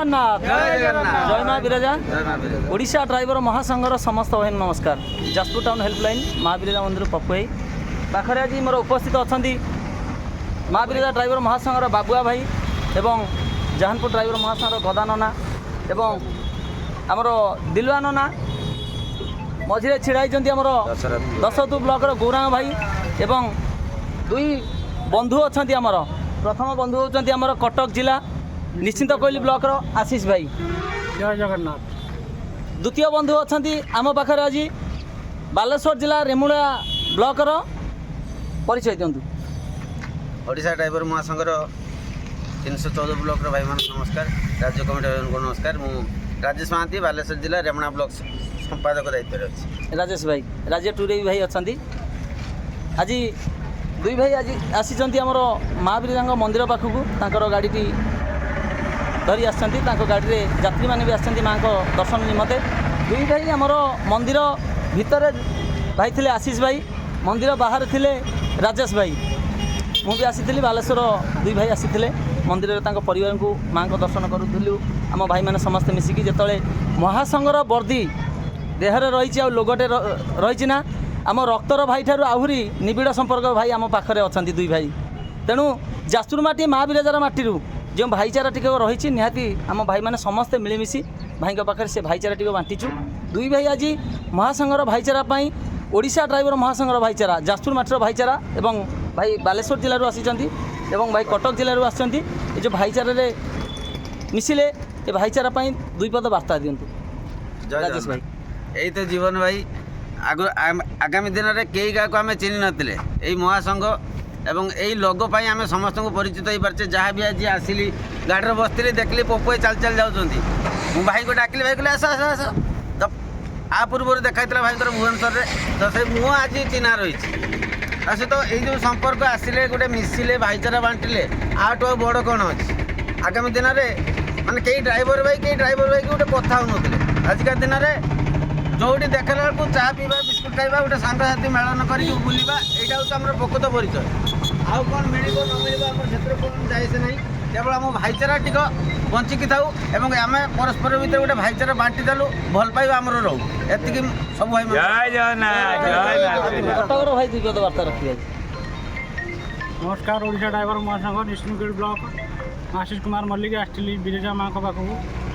जगन्नाथ जय माँ विरजा ओडिशा ड्राइवर महासंघर समस्त बहन नमस्कार। जाजपुर टाउन हेल्पलाइन माँ विरजा मंदिर पपुई पाखे आज मोर उपस्थित अच्छा माँ विरजा ड्राइवर महासंघर बाबुआ भाई एवं जहानपुर ड्राइवर महासंघर गदा नना एवं आमर दिलवा नना मझे छिड़ाई आमर दशरथ ब्लॉक गौरांग भाई एवं दुई बंधु अच्छा आमर प्रथम बंधु होती आमर कटक जिला निश्चिंत कोइली ब्लॉक आशीष भाई जय जगन्नाथ। द्वितीय बंधु अच्छा आम पाखे आज बालेश्वर जिला रेमुणा ब्लॉक परिचय दिंतु। ओडिशा ड्राइवर महासंघर 314 ब्लॉक भाई मान नमस्कार। राज्य कमिटी भाई को नमस्कार। मु राजेश महांती बालेश्वर जिला रेमुणा ब्लॉक संपादक दायित्व अच्छी। राजेश भाई राज्य टूरे भी भाई अच्छा आज दुई भाई आज आसी आमर माँ विरजा मंदिर पाखक गाड़ी धरी आसती गाड़ी में यात्री मैंने भी आसती माँ को दर्शन निमते। दुई भाई आमर मंदिर भितर भाई थे आशीष भाई मंदिर बाहर थे राजेश भाई मुझे आसी बालेश्वर दुई भाई आसी मंदिर में परिवार को माँ को दर्शन करूँ आम भाई मैंने समस्ते मिसिकी जिते महासंघर वर्दी देहरे रही लोगटे रही ना आम रक्तर भाई ठार आहरी निबिड़ संपर्क भाई आम पाखे अच्छा दुई भाई। तेणु जाजपुर माटी माँ विरजार माटी जो भाईचारा टी रही निहाती आम भाई मैंने समस्ते मिलमिशी भाई पाखे से भाईचारा टी बांटीचु। दुई भाई आज महासंघर भाईचारापाई ओडिशा ड्राइवर महासंघर भाईचारा जाजपुर माटीर भाईचारा एवं भाई बालेश्वर जिलूर आसी भाई कटक जिलूर आसती जो भाईचारे मिसिले ये भाईचारापाई दुई पद वार्ता दिंतु। राजेश भाई यही तो जीवन भाई आगामी दिन में कई क्या आम चिन्ह नथिले यही महासंघ एवं यही लोगो पाई आम समस्त को परिचित हो पारे। जहाँ भी आज आसिली गाड़ी में बसती देखली पपुए चल चल जाऊँगी मु भाई को डाकिली भाई कहले आस आस आस तो आ पूर्व देखा भाई भुवनेश्वर तो से मुह आज चिन्ह रही से तो ये जो संपर्क आसिले गोटे मिसिले भाईचारा बांटिले आठ बड़ कौन अच्छी आगामी दिन में माने कई ड्राइवर भाई गोटे कथा हो आजिका दिन में जोटी देखला बेलू चा पीवा बिस्कुट खाइबा गोटे सांगसाथी मेलन कर बुलवा यहाँ हूँ आम प्रकृत परिचय। आउ कौन मिल न मिल आम क्षेत्र कौन जाए से नहीं केवल आम भाईचारा टिक बंचिकी थाऊ एवं आम परस्पर भितर गोटे भाईचारा बांटी देलु भल पाइबा आमर रहू एति सब भाई भाई दुई पद वार्ता रखी। नमस्कार। ओडिशा ड्राइवर महासंघ निश्चिंतकोइली ब्लॉक आशीष कुमार मल्लिक आसती विरजा माँ पाखक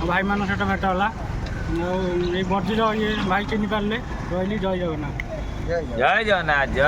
भाई मान सहित भेट है वर्जिर ये भाई चिन्ह पारे रही। जय जगन्नाथ। जय जगन्नाथ। जय